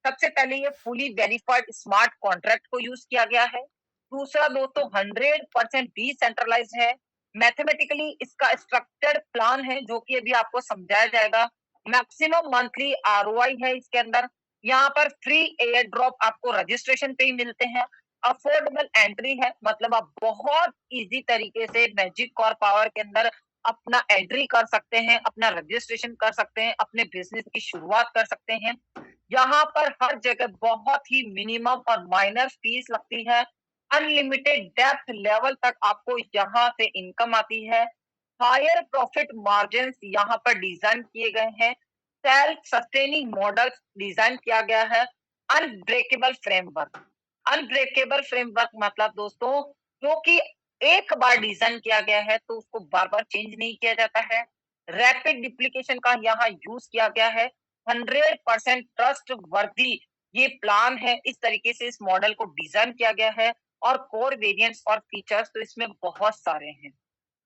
सबसे पहले ये फुली वेरिफाइड स्मार्ट कॉन्ट्रैक्ट को यूज किया गया है। दूसरा दोस्तों 100% डिसेंट्रलाइज्ड है। मैथमेटिकली इसका स्ट्रक्चर्ड प्लान है जो कि अभी आपको समझाया जाएगा। मैक्सिमम मंथली आरओआई है इसके अंदर। यहाँ पर फ्री एयर ड्रॉप आपको रजिस्ट्रेशन पे ही मिलते हैं। अफोर्डेबल एंट्री है, मतलब आप बहुत इजी तरीके से मैजिक कॉर पावर के अंदर अपना एंट्री कर सकते हैं, अपना रजिस्ट्रेशन कर सकते हैं, अपने बिजनेस की शुरुआत कर सकते हैं। यहाँ पर हर जगह बहुत ही मिनिमम और माइनर फीस लगती है। अनलिमिटेड डेप्थ लेवल तक आपको यहाँ से इनकम आती है। हायर प्रॉफिट मार्जिन यहाँ पर डिजाइन किए गए हैं। सेल्फ सस्टेनिंग मॉडल डिजाइन किया गया है। Unbreakable framework. अनब्रेकेबल फ्रेमवर्क मतलब दोस्तों, क्योंकि एक बार डिजाइन किया गया है तो उसको बार बार चेंज नहीं किया जाता है। रैपिड डिप्लीकेशन का यहाँ यूज किया गया है। 100% ट्रस्ट वर्दी ये प्लान है। इस तरीके से इस मॉडल को डिजाइन किया गया है। और कोर वेरिएंट्स और फीचर्स तो इसमें बहुत सारे हैं।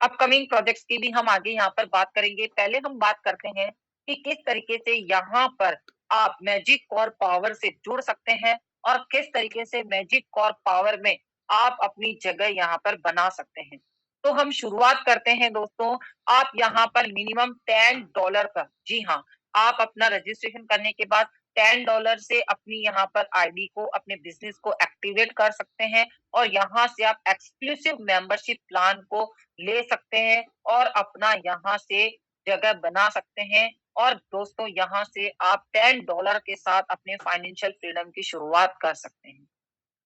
अपकमिंग प्रोजेक्ट्स की भी हम आगे यहाँ पर बात करेंगे। पहले हम बात करते हैं कि किस तरीके से यहाँ पर आप मैजिक कॉर पावर से जुड़ सकते हैं और किस तरीके से मैजिक कॉर पावर में आप अपनी जगह यहाँ पर बना सकते हैं। तो हम शुरुआत करते हैं दोस्तों। आप यहाँ पर मिनिमम $10 का, जी हाँ, आप अपना रजिस्ट्रेशन करने के बाद $10 से अपनी यहाँ पर आईडी को, अपने बिजनेस को एक्टिवेट कर सकते हैं। और यहाँ से आप एक्सक्लूसिव मेंबरशिप प्लान को ले सकते हैं और अपना यहाँ से जगह बना सकते हैं। और दोस्तों यहाँ से आप $10 के साथ अपने फाइनेंशियल फ्रीडम की शुरुआत कर सकते हैं।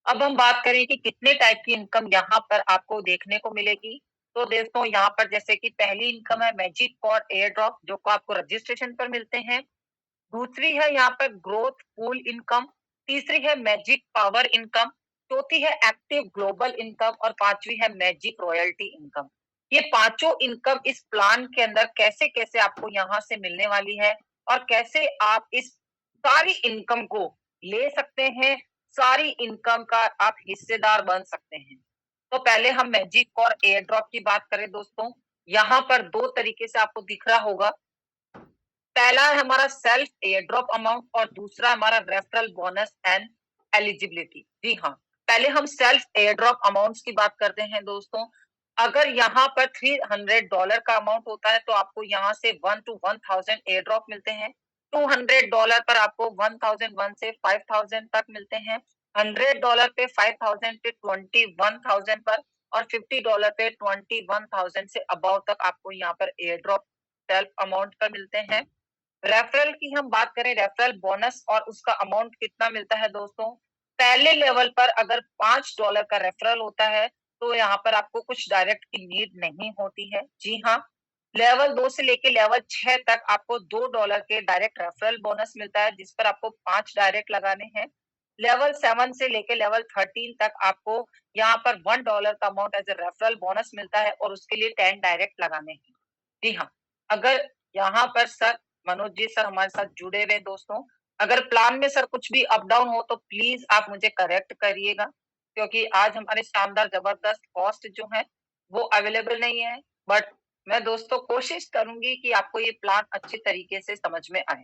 अब हम बात करें कि कितने टाइप की इनकम यहाँ पर आपको देखने को मिलेगी। तो दोस्तों यहाँ पर जैसे कि पहली इनकम है मैजिक और एयर ड्रॉप, जो को आपको रजिस्ट्रेशन पर मिलते हैं। दूसरी है यहाँ पर ग्रोथ पूल इनकम। तीसरी है मैजिक पावर इनकम। चौथी है एक्टिव ग्लोबल इनकम और पांचवी है मैजिक रॉयल्टी इनकम। ये पांचों इनकम इस प्लान के अंदर कैसे कैसे आपको यहाँ से मिलने वाली है और कैसे आप इस सारी इनकम को ले सकते हैं, सारी इनकम का आप हिस्सेदार बन सकते हैं। तो पहले हम मैजिक और एयर ड्रॉप की बात करें दोस्तों। यहाँ पर दो तरीके से आपको दिख रहा होगा। पहला है हमारा सेल्फ एयर ड्रॉप अमाउंट और दूसरा हमारा रेफरल बोनस एंड एलिजिबिलिटी। जी हाँ, पहले हम सेल्फ एयर ड्रॉप अमाउंट्स की बात करते हैं दोस्तों। अगर यहाँ पर $300 का अमाउंट होता है तो आपको यहाँ से 1 to 1000 एयर ड्रॉप मिलते हैं। $200 पर आपको 1001 से 5000 तक मिलते हैं। $100 पे 5000 पे 21000 पर और $50 पे 21000 से अबव तक आपको यहाँ पर एयर ड्रॉप सेल्फ अमाउंट पर मिलते हैं। रेफरल की हम बात करें, रेफरल बोनस और उसका अमाउंट कितना मिलता है दोस्तों। पहले लेवल पर अगर $5 का रेफरल होता है तो यहाँ पर आपको कुछ डायरेक्ट की नीड नहीं होती है। जी हाँ, लेवल 2 से लेके लेवल 6 तक आपको $2 के डायरेक्ट रेफरल बोनस मिलता है, जिस पर आपको 5 डायरेक्ट लगाने हैं। लेवल 7 से लेके लेवल 13 तक आपको यहाँ पर $1 का amount as a referral bonus मिलता है और उसके लिए 10 डायरेक्ट लगाने हैं। जी हाँ, अगर यहाँ पर सर मनोज जी सर हमारे साथ जुड़े हुए दोस्तों, अगर प्लान में सर कुछ भी अप डाउन हो तो प्लीज आप मुझे करेक्ट करिएगा, क्योंकि आज हमारे शानदार जबरदस्त कॉस्ट जो है वो अवेलेबल नहीं है। बट मैं दोस्तों कोशिश करूंगी कि आपको ये प्लान अच्छी तरीके से समझ में आए।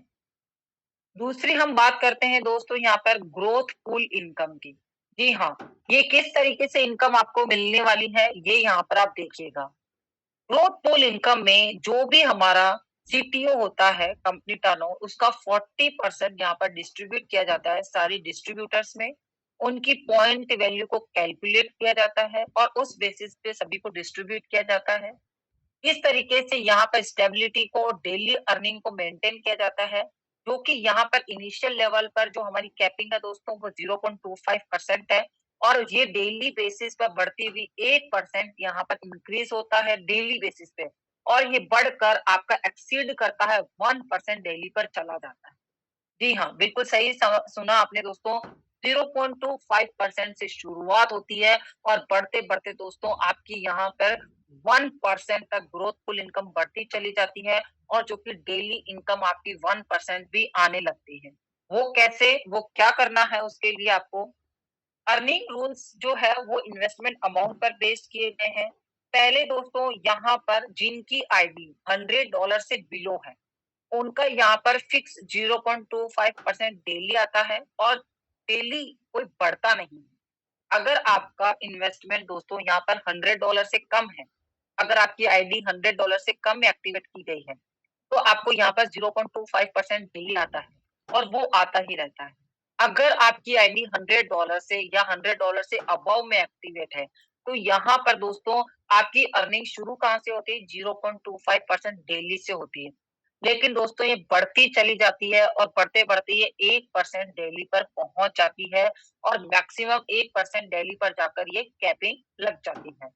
दूसरी हम बात करते हैं दोस्तों यहाँ पर ग्रोथ पूल इनकम की। जी हाँ, ये किस तरीके से इनकम आपको मिलने वाली है ये यहाँ पर आप देखिएगा। ग्रोथ पूल इनकम में जो भी हमारा सीटीओ होता है कंपनी टर्नओवर, उसका 40% यहाँ पर डिस्ट्रीब्यूट किया जाता है सारी डिस्ट्रीब्यूटर्स में। उनकी पॉइंट वैल्यू को कैलकुलेट किया जाता है और उस बेसिस पे सभी को डिस्ट्रीब्यूट किया जाता है। इस तरीके से यहाँ पर स्टेबिलिटी को, डेली अर्निंग को मेंटेन किया जाता है, जो कि यहाँ पर इनिशियल लेवल पर जो हमारी कैपिंग है दोस्तों वो 0.25% है। और ये डेली बेसिस पर बढ़ती हुई 1% यहाँ पर इंक्रीज होता है डेली बेसिस पे। और ये बढ़कर आपका एक्सीड करता है 1% डेली पर चला जाता है। जी हाँ, बिल्कुल सही सुना आपने दोस्तों। 0.25% से शुरुआत होती है और बढ़ते-बढ़ते दोस्तों आपकी यहाँ पर 1% तक ग्रोथ फुल इनकम बढ़ती चली जाती है और जो कि डेली इनकम आपकी 1% भी आने लगती है। वो कैसे? वो क्या करना है उसके लिए आपको? अर्निंग रूल्स जो है वो इन्वेस्टमेंट अमाउंट पर बेस्ड किए गए हैं। पहले दोस्तों यहाँ पर जिनकी आईडी $100 से बिलो है, उनका यहाँ पर फिक्स 0.25% डेली आता है और डेली कोई बढ़ता नहीं है। अगर आपका इन्वेस्टमेंट दोस्तों यहाँ पर $100 से कम है, अगर आपकी आईडी $100 से कम में एक्टिवेट की गई है, तो आपको यहाँ पर 0.25% डेली आता है और वो आता ही रहता है। अगर आपकी आईडी $100 से या $100 से अबव में एक्टिवेट है, तो यहाँ पर दोस्तों आपकी अर्निंग शुरू कहाँ से होती है? 0.25% डेली से होती है। लेकिन दोस्तों ये बढ़ती चली जाती है और बढ़ते-बढ़ते ये 1% डेली पर पहुँच जाती है और मैक्सिमम 1% डेली पर जाकर ये कैपिंग लग जाती है।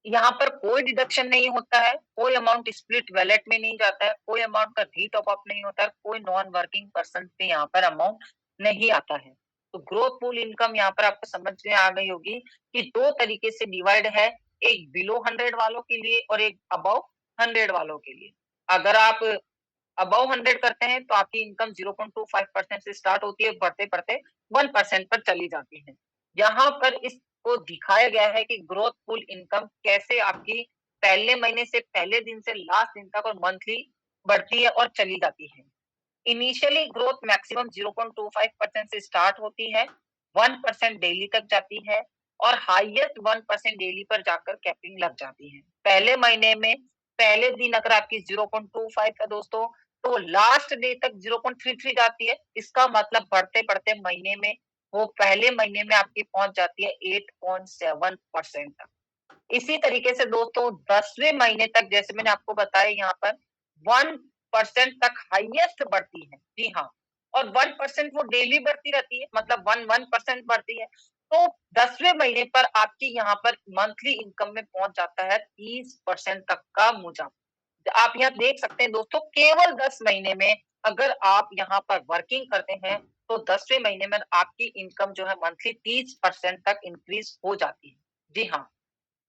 यहाँ पर कोई डिडक्शन नहीं होता है, कोई अमाउंट स्प्लिट वॉलेट में नहीं जाता है, कोई अमाउंट का री-टॉप अप नहीं होता है, कोई नॉन वर्किंग पर्सन पे यहाँ पर अमाउंट नहीं आता है। तो ग्रोथ पूल इनकम यहाँ पर आपको समझ में आ गई होगी कि 2 तरीके से डिवाइड है, एक बिलो 100 वालों के लिए और एक अबव 100 वालों के लिए। अगर आप अबव 100 करते हैं तो आपकी इनकम 0.25% से स्टार्ट होती है, बढ़ते-बढ़ते 1% पर चली जाती है। यहाँ पर इसको दिखाया गया है कि ग्रोथ पुल इनकम कैसे आपकी पहले महीने से पहले दिन से लास्ट दिन तक और मंथली बढ़ती है और चली जाती है। इनिशियली ग्रोथ मैक्सिमम 0.25% से स्टार्ट होती है, 1% डेली तक जाती है और हाईएस्ट 1% डेली पर जाकर कैपिंग लग जाती है। पहले महीने में पहले दिन अगर आपकी 0.25 है दोस्तों, तो लास्ट डे तक 0.33 जाती है। इसका मतलब बढ़ते-बढ़ते महीने में वो पहले महीने में आपकी पहुँच जाती है 8.7% तक। इसी तरीके से दोस्तों 10वें महीने तक जैसे मैंने आपको बताया यहाँ पर 1% तक हाईएस्ट बढ़ती है। जी हाँ, और 1% वो डेली बढ़ती रहती है, मतलब 1% बढ़ती है। तो 10वें महीने पर आपकी यहाँ पर मंथली इनकम में पहुँच जाता है 30% तक का मुनाफ़ा। आप यहाँ देख सकते हैं दोस्तों, केवल 10 महीने में अगर आप यहाँ पर वर्किंग करते हैं, तो 10वें महीने में आपकी इनकम जो है मंथली 30% तक इंक्रीज़ हो जाती है। जी हाँ।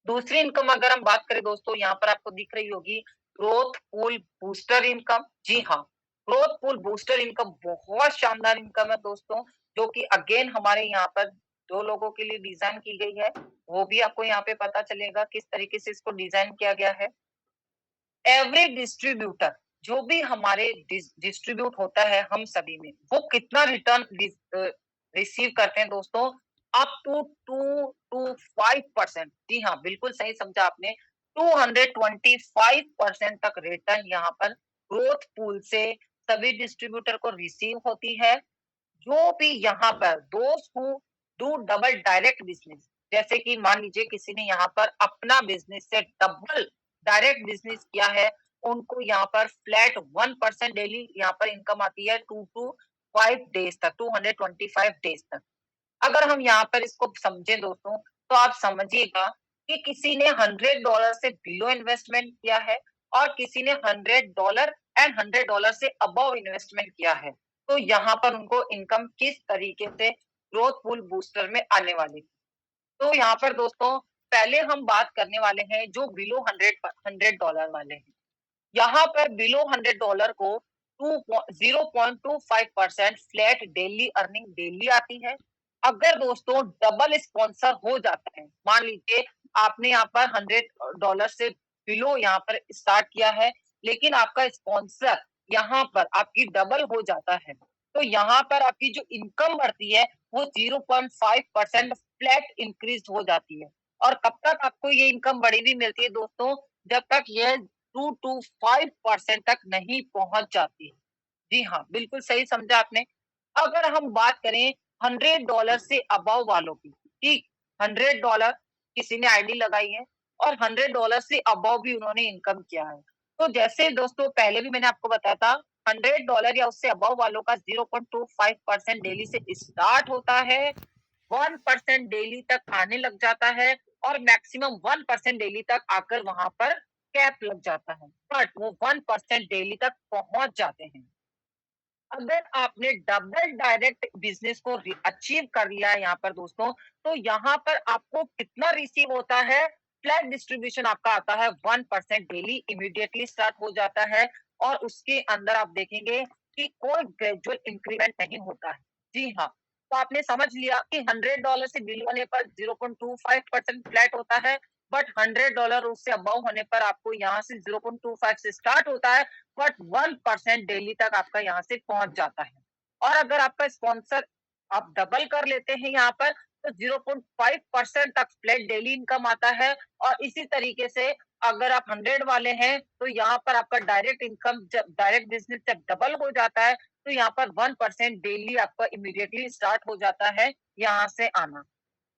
दूसरी इनकम अगर हम बात करें दोस्तों, यहाँ पर आपको दिख रही होगी ग्रोथ पूल बूस्टर इनकम। जी हाँ, ग्रोथ पूल बूस्टर इनकम बहुत शानदार इनकम है दोस्तों, जो कि अगेन हमारे यहाँ पर 2 लोगों के लिए डिज़ाइन की गई है। वो भी आपको यहाँ पे पता चलेगा किस तरीके से इसको डिज़ाइन किया गया है। एवरी डिस्ट्रीब्यूटर जो भी हमारे डिस्ट्रीब्यूट होता है हम सभी में, वो कितना रिटर्न रिसीव करते हैं दोस्तों? Up to 2 to 5%। जी हाँ, बिल्कुल सही समझा आपने। 225% तक रिटर्न यहाँ पर ग्रोथ पूल से सभी डिस्ट्रीब्यूटर को रिसीव होती है। जो भी यहाँ पर दोस्त हूँ डू डबल डायरेक्ट बिजनेस, जैसे कि मान लीजिए किसी ने यहाँ पर अपना बिजनेस से डबल डायरेक्ट बिजनेस किया है, उनको यहाँ पर फ्लैट 1% डेली यहाँ पर इनकम आती है 2 to 5 डेज तक, 225 डेज तक। अगर हम यहाँ पर इसको समझें दोस्तों, तो आप समझिएगा कि किसी ने $100 से बिलो इन्वेस्टमेंट किया है और किसी ने $100 एंड $100 से अबव इन्वेस्टमेंट किया है। तो यहाँ पर उनको इनकम किस तरीके से ग्रोथ पूल बूस्टर में आने वाली है। तो यहाँ पर दोस्तों पहले हम बात करने वाले हैं जो बिलो 100 $100 वाले हैं। यहाँ पर बिलो $100 को 0.25% फ्लैट डेली अर्निंग डेली आती है। अगर दोस्तों डबल स्पॉन्सर हो जाता है, मान लीजिए आपने यहाँ पर $100 से बिलो यहाँ पर स्टार्ट किया है, लेकिन आपका स्पॉन्सर यहाँ पर आपकी डबल हो जाता है, तो यहाँ पर आपकी जो इनकम बढ़ती है वो 0.5% फ्लैट इंक्रीज हो जाती है। और कब तक आपको ये इनकम बढ़ी हुई मिलती है दोस्तों? जब तक ये 2 to 5% तक नहीं पहुंच जाती। जी हाँ, बिल्कुल सही समझा आपने। अगर हम बात करें $100 से अबव वालों की, ठीक, $100 किसी ने आईडी लगाई है और $100 से अबव भी उन्होंने इनकम किया है। तो जैसे दोस्तों पहले भी मैंने आपको बताया था, $100 या उससे अबव वालों का 0.25% डेली से स्टार्ट होता है, 1% डेली तक आने लग जाता है और मैक्सिमम 1% डेली तक आकर वहां पर कैप लग जाता है, बट वो 1% डेली तक पहुंच जाते हैं। अगर आपने डबल डायरेक्ट बिजनेस को अचीव कर लिया है यहाँ पर दोस्तों, तो यहाँ पर आपको कितना रिसीव होता है? फ्लैट डिस्ट्रीब्यूशन आपका आता है 1% डेली, इमीडिएटली स्टार्ट हो जाता है और उसके अंदर आप देखेंगे कि कोई ग्रेजुअल इंक्रीमेंट नहीं होता है। जी हाँ, तो आपने समझ लिया कि $100 से बिल होने पर 0.25% फ्लैट होता है, बट $100 उससे अबव होने पर आपको यहाँ से 0.25 से स्टार्ट होता है, बट 1% डेली तक आपका यहाँ से पहुंच जाता है। और अगर आपका स्पॉन्सर आप डबल कर लेते हैं यहाँ पर, तो 0.5% तक फ्लैट डेली इनकम आता है। और इसी तरीके से अगर आप 100 वाले हैं, तो यहाँ पर आपका डायरेक्ट इनकम, जब डायरेक्ट बिजनेस जब डबल हो जाता है, तो यहाँ पर 1% डेली आपका इमीडिएटली स्टार्ट हो जाता है यहाँ से आना।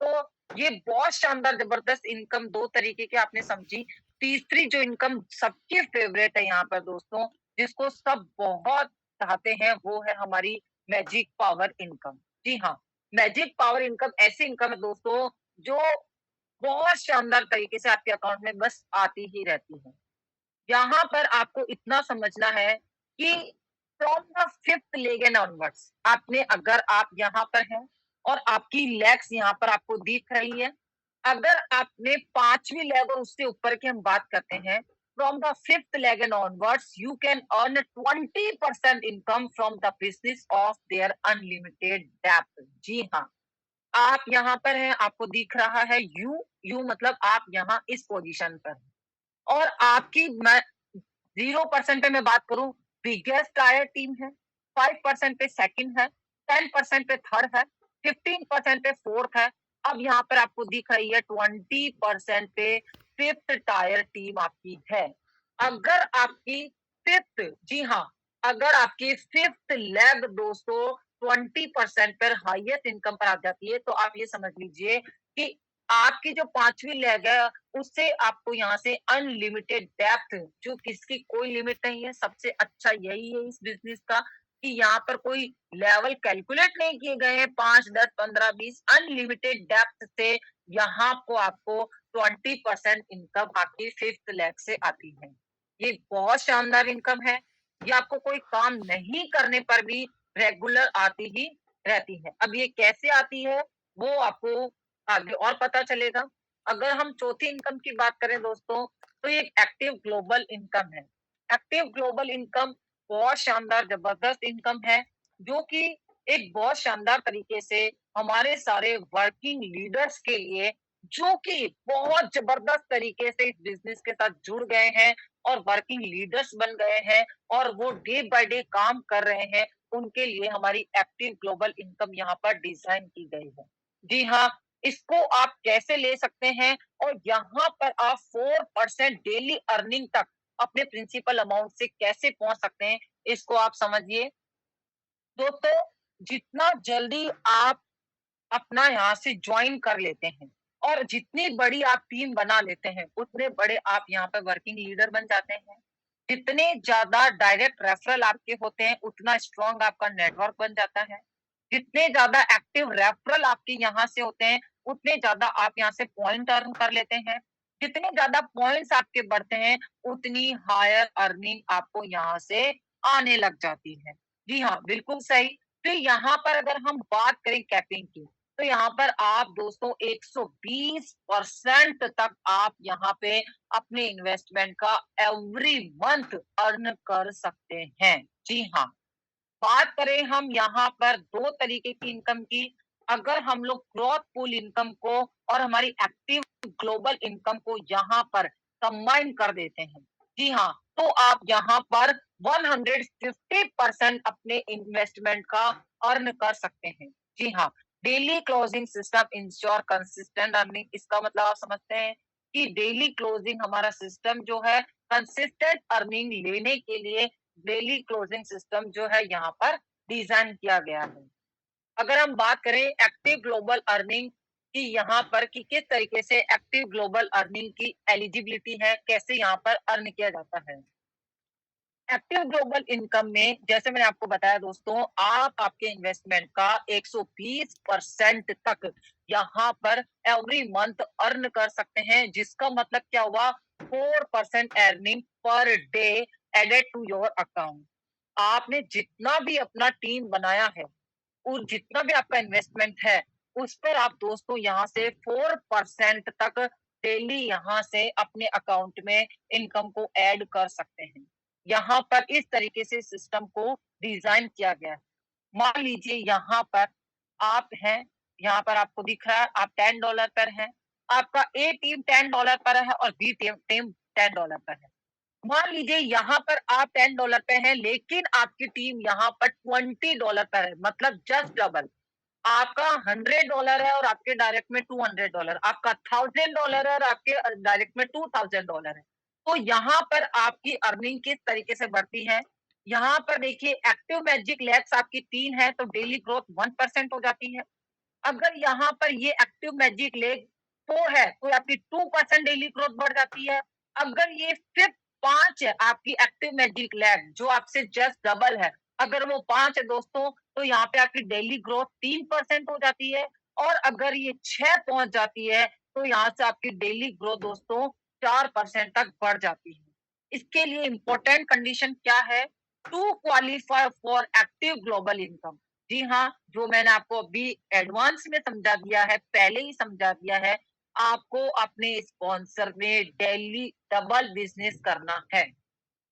तो ये बहुत शानदार जबरदस्त इनकम 2 तरीके की आपने समझी। तीसरी जो इनकम सबकी फेवरेट है यहाँ पर दोस्तों, जिसको सब बहुत चाहते हैं, वो है हमारी मैजिक पावर इनकम। जी हाँ, मैजिक पावर इनकम ऐसी इनकम है दोस्तों, जो बहुत शानदार तरीके से आपके अकाउंट में बस आती ही रहती है। यहाँ पर आपको इतना समझना है कि from the 5th leg and onwards, आपने अगर आप यहाँ पर हैं और आपकी लेग्स यहाँ पर आपको दिख रही है, अगर आपने 5वीं लेग और उससे ऊपर की हम बात करते हैं, from the 5th leg and onwards you can earn 20% income from the business of their unlimited depth. जी हाँ, आप यहाँ पर हैं, आपको दिख रहा है यू, यू मतलब आप यहाँ इस पोजीशन पर हैं। और आपकी मैं 0% पे मैं बात करूं, बिगेस्ट टायर टीम है, 5% पे सेकंड है, 10% पे थर्ड है, 15% पे फोर्थ है। अब यहाँ पर आपको दिख रही है 20% पे फिफ्थ टायर टीम आपकी है। अगर आपकी फिफ्थ, जी हाँ, अगर आपकी फिफ्थ लेग दोस्तों 20% पर हाईएस्ट इनकम पर आ जाती है, तो आप ये समझ लीजिए कि आपकी जो 5वीं लेग है, उससे आपको यहाँ से अनलिमिटेड डेप्थ, जो किसकी कोई लिमिट नहीं है। सबसे अच्छा यही है इस बिजनेस का कि यहाँ पर कोई लेवल कैलकुलेट नहीं किए गए हैं, 5, 10, 15, 20, अनलिमिटेड डेप्थ से यहाँ को आपको 20% इनकम आपकी फिफ्थ लेग से आती है। ये बहुत शानदार इनकम है। ये आपको कोई काम नहीं करने पर भी रेगुलर आती ही रहती है। अब ये कैसे आती है, वो आपको आगे और पता चलेगा। अगर हम चौथी इनकम की बात करें दोस्तों, तो ये एक्टिव ग्लोबल इनकम है। एक्टिव ग्लोबल इनकम बहुत शानदार जबरदस्त इनकम है, जो कि एक बहुत शानदार तरीके से हमारे सारे वर्किंग लीडर्स के लिए, जो कि बहुत जबरदस्त तरीके से इस बिजनेस के साथ जुड़ गए हैं और वर्किंग लीडर्स बन गए हैं और वो डे बाय डे काम कर रहे हैं, उनके लिए हमारी एक्टिव ग्लोबल इनकम यहाँ पर डिजाइन की गई है। जी हाँ, इसको आप कैसे ले सकते हैं और यहाँ पर आप 4% डेली अर्निंग तक अपने प्रिंसिपल अमाउंट से कैसे पहुंच सकते हैं, इसको आप समझिए दोस्तों। जितना जल्दी आप अपना यहाँ से ज्वाइन कर लेते हैं और जितनी बड़ी आप टीम बना लेते हैं, उतने बड़े आप यहाँ पे वर्किंग लीडर बन जाते हैं। जितने ज्यादा डायरेक्ट रेफरल आपके होते हैं, उतना स्ट्रॉन्ग आपका नेटवर्क बन जाता है। जितने ज्यादा एक्टिव रेफरल आपके यहाँ से होते हैं, उतने ज्यादा आप यहाँ से पॉइंट अर्न कर लेते हैं। जितने ज्यादा पॉइंट्स आपके बढ़ते हैं, उतनी हायर अर्निंग आपको यहाँ से आने लग जाती है। जी हाँ, बिल्कुल सही। फिर यहाँ पर अगर हम बात करें कैपिंग की, तो यहाँ पर आप दोस्तों 120% तक आप यहाँ पे अपने इन्वेस्टमेंट का एवरी मंथ अर्न कर सकते हैं। जी हाँ, बात करें हम यहाँ पर 2 तरीके की इनकम की। अगर हम लोग ग्रोथ पूल इनकम को और हमारी एक्टिव ग्लोबल इनकम को यहाँ पर कंबाइन कर देते हैं, जी हाँ, तो आप यहाँ पर 150% अपने इन्वेस्टमेंट का अर्न कर सकते हैं। जी हाँ, daily closing system ensure consistent earning. इसका मतलब आप समझते हैं कि डेली क्लोजिंग हमारा सिस्टम जो है, कंसिस्टेंट अर्निंग लेने के लिए डेली क्लोजिंग सिस्टम जो है यहाँ पर डिजाइन किया गया है। अगर हम बात करें एक्टिव ग्लोबल अर्निंग की, यहाँ पर कि किस तरीके से एक्टिव ग्लोबल अर्निंग की एलिजिबिलिटी है, कैसे यहाँ पर अर्न किया जाता है। एक्टिव ग्लोबल इनकम में जैसे मैंने आपको बताया दोस्तों, आप आपके इन्वेस्टमेंट का 120% तक यहाँ पर एवरी मंथ अर्न कर सकते हैं, जिसका मतलब क्या हुआ, 4% earning per day added to your account. आपने जितना भी अपना टीम बनाया है और जितना भी आपका इन्वेस्टमेंट है, उस पर आप दोस्तों यहाँ से 4% तक डेली यहाँ से अपने अकाउंट में इनकम को ऐड कर सकते हैं। यहाँ पर इस तरीके से सिस्टम को डिजाइन किया गया है। मान लीजिए यहाँ पर आप हैं, यहाँ पर आपको दिख रहा है आप $10 पर हैं। आपका ए टीम $10 पर है और बी टीम टीम $10 पर है। मान लीजिए यहाँ पर आप $10 पे हैं, लेकिन आपकी टीम यहाँ पर $20 पर है, मतलब जस्ट डबल। आपका $100 है और आपके डायरेक्ट में $200, आपका $1000 है और आपके डायरेक्ट में $2000 है। तो यहाँ पर आपकी अर्निंग किस तरीके से बढ़ती है? यहाँ पर देखिए, एक्टिव मैजिक लैक्स आपकी 3 है तो डेली ग्रोथ 1% हो जाती है। अगर यहाँ पर ये एक्टिव मैजिक लेग 4 है तो आपकी 2% डेली ग्रोथ बढ़ जाती है। अगर ये फिफ्थ 5 है आपकी एक्टिव मैजिक लैग, जो आपसे जस्ट डबल है, अगर वो 5 है दोस्तों, तो यहाँ पे आपकी डेली ग्रोथ 3% हो जाती है। और अगर ये 6 पहुंच जाती है तो यहाँ से आपकी डेली ग्रोथ दोस्तों 4% तक बढ़ जाती है। इसके लिए इंपॉर्टेंट कंडीशन क्या है? To qualify for active global income. जी हाँ, जो मैंने आपको अभी एडवांस में समझा दिया है, पहले ही समझा दिया है, आपको अपने स्पॉन्सर में डेली डबल बिजनेस करना है।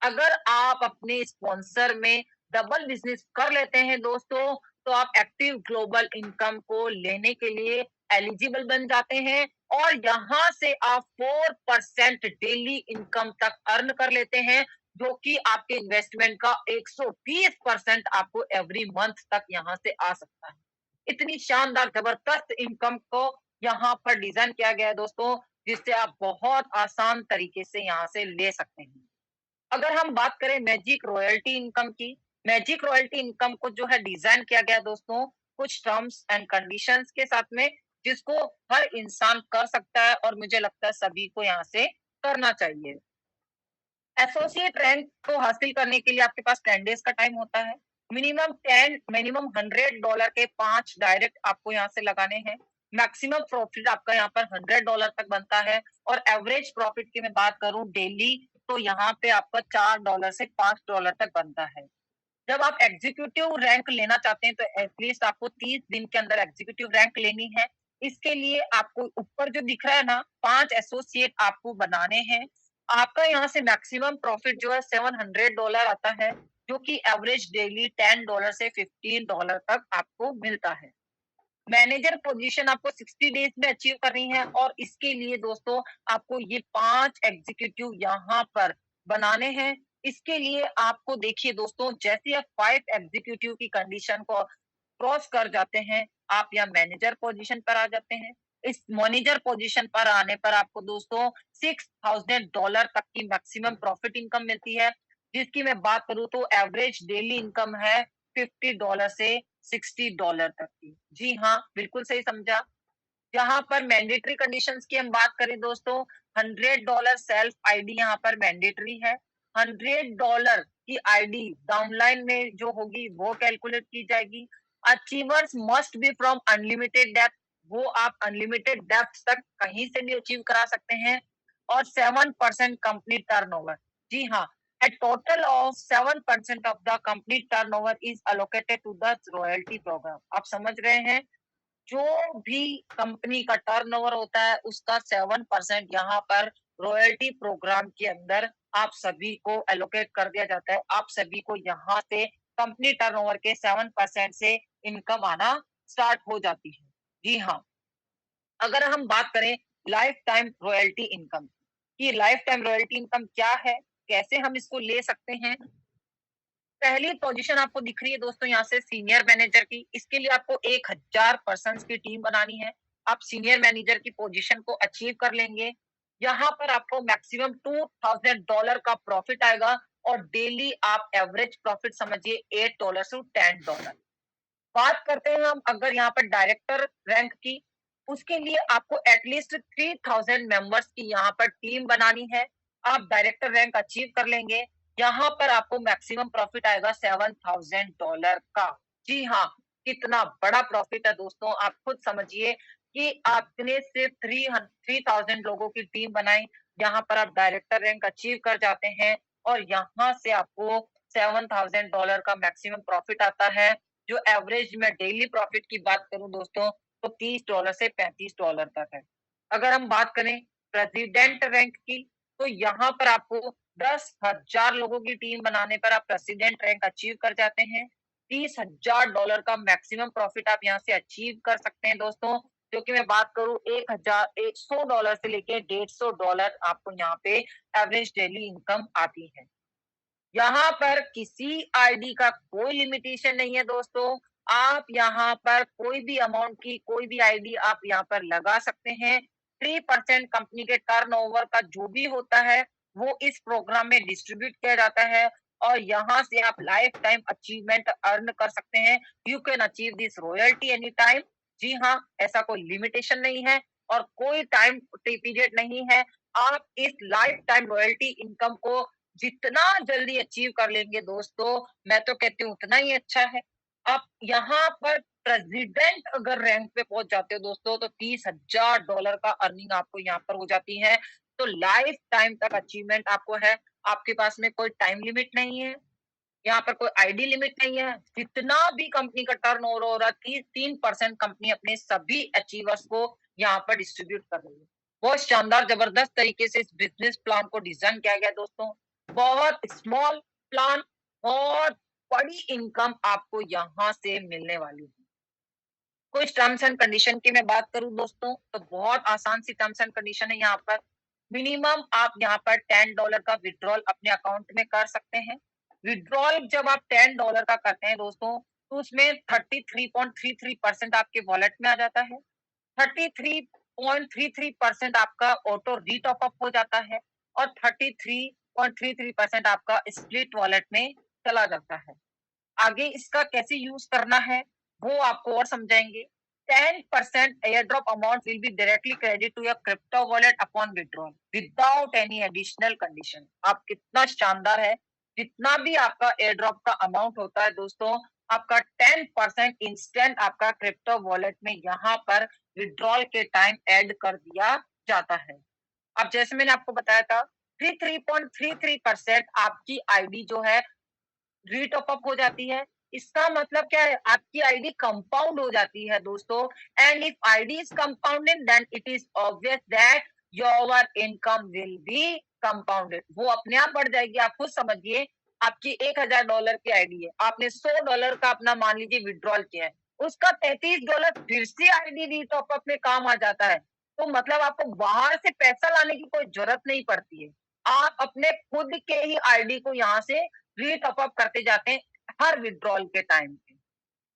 अगर आप अपने स्पॉन्सर में डबल बिजनेस कर लेते हैं दोस्तों, तो आप एक्टिव ग्लोबल इनकम को लेने के लिए एलिजिबल बन जाते हैं और यहाँ से आप 4% डेली इनकम तक अर्न कर लेते हैं, जो कि आपके इन्वेस्टमेंट का 120% आपको एवरी मंथ तक यहाँ से आ सकता है। इतनी शानदार जबरदस्त इनकम को यहाँ पर डिजाइन किया गया है दोस्तों, जिससे आप बहुत आसान तरीके से यहाँ से ले सकते हैं। अगर हम बात करें मैजिक रॉयल्टी इनकम की, मैजिक रॉयल्टी इनकम को जो है डिजाइन किया गया दोस्तों कुछ टर्म्स एंड कंडीशंस के साथ में, जिसको हर इंसान कर सकता है और मुझे लगता है सभी को यहाँ से करना चाहिए। एसोसिएट रैंक को हासिल करने के लिए आपके पास 10 डेज का टाइम होता है। मिनिमम $100 के 5 डायरेक्ट आपको यहाँ से लगाने हैं। मैक्सिमम प्रॉफिट आपका यहाँ पर $100 तक बनता है और एवरेज प्रॉफिट की मैं बात करूं डेली, तो यहाँ पे आपका $4 से $5 तक बनता है। जब आप एग्जीक्यूटिव रैंक लेना चाहते हैं तो एटलीस्ट आपको 30 दिन के अंदर एग्जीक्यूटिव रैंक लेनी है। इसके लिए आपको ऊपर जो दिख रहा है ना, 5 एसोसिएट आपको बनाने हैं। आपका यहाँ से मैक्सिमम प्रॉफिट जो है $700 आता है, जो कि एवरेज डेली $10 से $15 तक आपको मिलता है। मैनेजर पोजीशन आपको 60 डेज में अचीव करनी है और इसके लिए दोस्तों आपको ये 5 एग्जीक्यूटिव यहाँ पर बनाने हैं। इसके लिए आपको देखिए दोस्तों, जैसे आप 5 एग्जीक्यूटिव की कंडीशन को क्रॉस कर जाते हैं, आप यहाँ मैनेजर पोजीशन पर आ जाते हैं। इस मैनेजर पोजीशन पर आने पर आपको दोस्तों $6000 तक की मैक्सिमम प्रॉफिट इनकम मिलती है, जिसकी मैं बात करूं तो एवरेज डेली इनकम है $50 से $60 तक की। जी हाँ, बिल्कुल सही समझा। यहाँ पर मैंडेटरी कंडीशंस की हम बात करें दोस्तों, $100 सेल्फ आईडी यहाँ पर मैंडेटरी है। $100 की आईडी डाउनलाइन में जो होगी वो कैलकुलेट की जाएगी। Achievers must be from unlimited depth, वो आप अनलिमिटेड डेप्थ तक कहीं से भी अचीव करा सकते हैं। और 7% कंपनी टर्नओवर। जी हाँ, a total of 7% of the company turnover is allocated to the royalty program। आप समझ रहे हैं, जो भी कंपनी का टर्नओवर होता है उसका 7% यहाँ पर रॉयल्टी प्रोग्राम के अंदर आप सभी को एलोकेट कर दिया जाता है। आप सभी को यहाँ से कंपनी टर्नओवर के 7% से इनकम आना स्टार्ट हो जाती है। जी हाँ, अगर हम बात करें लाइफ टाइम रॉयल्टी इनकम की, लाइफ टाइम रॉयल्टी इनकम क्या है, कैसे हम इसको ले सकते हैं? पहली पोजीशन आपको दिख रही है दोस्तों यहाँ से सीनियर मैनेजर की। इसके लिए आपको 1000 पर्सन की टीम बनानी है। आप सीनियर मैनेजर की पोजीशन को अचीव कर लेंगे। यहाँ पर आपको मैक्सिमम $2000 का प्रॉफिट आएगा और डेली आप एवरेज प्रॉफिट समझिए $8 से $10। बात करते हैं हम अगर यहाँ पर डायरेक्टर रैंक की, उसके लिए आपको एटलीस्ट 3000 मेंबर्स की यहाँ पर टीम बनानी है। आप डायरेक्टर रैंक अचीव कर लेंगे। यहाँ पर आपको मैक्सिमम प्रॉफिट आएगा $7000 का। जी हाँ, कितना बड़ा प्रॉफिट है दोस्तों, आप खुद समझिए कि आपने सिर्फ 3000 लोगों की टीम बनाई, यहाँ पर आप डायरेक्टर रैंक अचीव कर जाते हैं और यहाँ से आपको $7000 का मैक्सिमम प्रॉफिट आता है, जो एवरेज में डेली प्रॉफिट की बात करूं दोस्तों तो $30 से $35 तक है। अगर हम बात करें प्रेसिडेंट रैंक की, तो यहाँ पर आपको 10,000 लोगों की टीम बनाने पर आप प्रेसिडेंट रैंक अचीव कर जाते हैं। $30,000 का मैक्सिमम प्रॉफिट आप यहाँ से अचीव कर सकते हैं दोस्तों। जो कि मैं बात करूँ $1,100 से लेके $150 आपको यहाँ पे एवरेज डेली इनकम आती है। यहाँ पर किसी आईडी का कोई लिमिटेशन नहीं है दोस्तों। आप यहाँ पर कोई भी अमाउंट की कोई भी आईडी आप यहाँ पर लगा सकते हैं। 3% कंपनी के टर्नओवर का जो भी होता है, वो इस प्रोग्राम में डिस्ट्रीब्यूट किया जाता है और यहाँ से आप लाइफ टाइम अचीवमेंट अर्न कर सकते हैं। You can achieve this royalty any time. जी हाँ, ऐसा कोई लिमिटेशन नहीं है और कोई टाइम पीरियड नहीं है। आप इस लाइफ टाइम रॉयल्टी इनकम को जितना जल्दी अचीव कर लेंगे दोस्तों, मैं तो कहती हूँ उतना ही अच्छा है। आप यहाँ पर प्रेसिडेंट अगर रैंक पे पहुंच जाते हो दोस्तों, तो $30,000 का अर्निंग आपको यहाँ पर हो जाती है। तो लाइफ टाइम तक अचीवमेंट आपको है। आपके पास में कोई टाइम लिमिट नहीं है, यहाँ पर कोई आईडी लिमिट नहीं है। जितना भी कंपनी का टर्नओवर हो रहा है, 3% कंपनी अपने सभी अचीवर्स को यहाँ पर डिस्ट्रीब्यूट कर रही है। बहुत शानदार जबरदस्त तरीके से इस बिजनेस प्लान को डिजाइन किया गया दोस्तों। बहुत स्मॉल प्लान, बहुत बड़ी इनकम आपको यहाँ से मिलने वाली है। कुछ टर्म्स एंड कंडीशन की मैं बात करूं दोस्तों, तो बहुत आसान सी टर्म्स एंड कंडीशन है यहाँ पर। मिनिमम आप यहाँ पर $10 का विड्रॉल अपने अकाउंट में कर सकते हैं। विड्रॉल जब आप $10 का करते हैं दोस्तों, तो उसमें 33.33% आपके वॉलेट में आ जाता है। 33.33% आपका ऑटो रीटॉप अप हो जाता है और 33.33% आपका स्प्लिट वॉलेट में चला जाता है। आगे इसका कैसे यूज करना है, वो आपको और समझाएंगे। 10% airdrop amount will be directly credit to your crypto wallet upon withdrawal without any additional condition. आप कितना शानदार है। जितना भी आपका एयरड्रॉप का अमाउंट होता है दोस्तों, आपका 10% इंस्टेंट आपका क्रिप्टो वॉलेट में यहाँ पर विड्रॉल के टाइम ऐड कर दिया जाता है। अब जैसे मैंने आपको बताया था, 33.33% आपकी आईडी जो है रीटॉप अप हो जाती है। इसका मतलब क्या है, आपकी आईडी कंपाउंड हो जाती है दोस्तों। And if ID is compounded then it is obvious that your income will be compounded. वो अपने आप बढ़ जाएगी। आप खुद समझिए, आपकी $1,000 की आईडी है, आपने $100 का अपना मान लीजिए विड्रॉल किया है, उसका $33 फिर से आईडी रीटॉप अप में काम आ जाता है। तो मतलब आपको बाहर से पैसा लाने की कोई जरूरत नहीं पड़ती है। आप अपने खुद के ही आईडी को यहाँ से रीटॉप अप करते जाते हैं हर विड्रॉल के टाइम पे।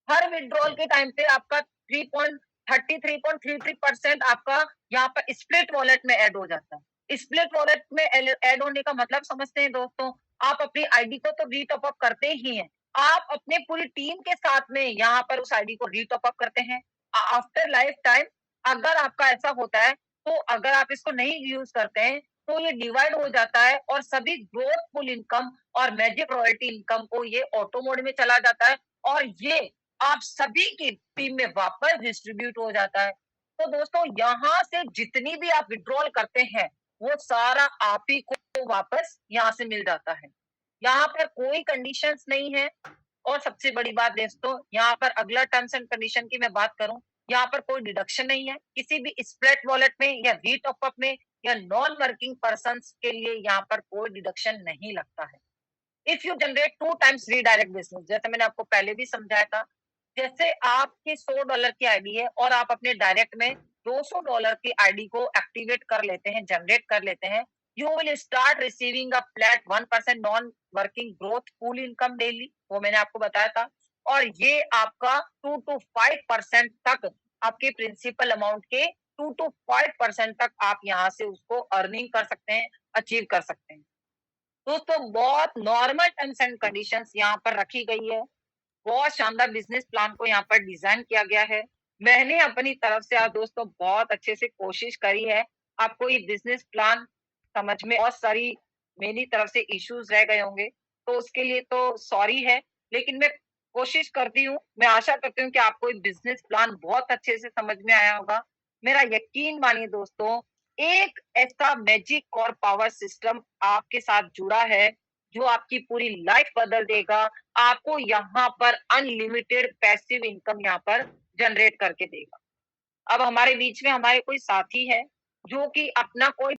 हर विड्रॉल के टाइम पे आपका 33.33% आपका यहाँ पर स्प्लिट वॉलेट में ऐड हो जाता है। स्प्लिट वॉलेट में ऐड होने का मतलब समझते हैं दोस्तों, आप अपनी आईडी को तो रीटॉप अप करते ही हैं, आप अपने पूरी टीम के साथ में यहाँ पर उस आईडी को रीटॉप अप करते हैं। आफ्टर लाइफ टाइम अगर आपका ऐसा होता है, तो अगर आप इसको नहीं यूज करते हैं, तो ये डिवाइड हो जाता है और सभी ग्रोथफुल इनकम और मैजिक रॉयल्टी इनकम को ये ऑटो मोड में चला जाता है और ये आप सभी की टीम में वापस डिस्ट्रीब्यूट हो जाता है। तो दोस्तों, यहाँ से जितनी भी आप विड्रॉल करते हैं, वो सारा आप ही को वापस यहाँ से मिल जाता है। यहाँ पर कोई कंडीशंस नहीं है। और सबसे बड़ी बात दोस्तों, यहाँ पर अगला टर्म्स एंड कंडीशन की मैं बात करूं, यहाँ पर कोई डिडक्शन नहीं है किसी भी स्प्लिट वॉलेट में या रीटॉप अप में या नॉन वर्किंग पर्सन के लिए यहाँ पर कोई डिडक्शन नहीं लगता है। If you generate 2 times redirect business, जैसे मैंने आपको पहले भी समझाया था, जैसे आपकी $100 की आईडी है और आप अपने डायरेक्ट में $200 की आईडी को एक्टिवेट कर लेते हैं, जनरेट कर लेते हैं, you will start receiving a flat 1% non working growth pool income daily, वो मैंने आपको बताया था। और ये आपका 2 to 5% तक आपके प्रिंसिपल अमाउंट के 2 to 5% तक आप यहाँ से उसको अर्निंग कर सकते हैं, अचीव कर सकते हैं। दोस्तों, बहुत नॉर्मल टर्म्स एंड कंडीशंस यहाँ पर रखी गई है। बहुत शानदार बिजनेस प्लान को यहाँ पर डिजाइन किया गया है। मैंने अपनी तरफ से आज दोस्तों बहुत अच्छे से कोशिश करी है। आपको ये बिजनेस प्लान समझ में, बहुत सारी मेरी तरफ से इश्यूज रह गए होंगे, तो उसके लिए तो सॉरी है, लेकिन मैं कोशिश करती हूँ, मैं आशा करती हूँ कि आपको ये बिजनेस प्लान बहुत अच्छे से समझ में आया होगा। मेरा यकीन मानिए दोस्तों, एक ऐसा मैजिक और पावर सिस्टम आपके साथ जुड़ा है, जो आपकी पूरी लाइफ बदल देगा। आपको यहाँ पर अनलिमिटेड पैसिव इनकम यहाँ पर जनरेट करके देगा। अब हमारे बीच में हमारे कोई साथी है, जो कि अपना कोई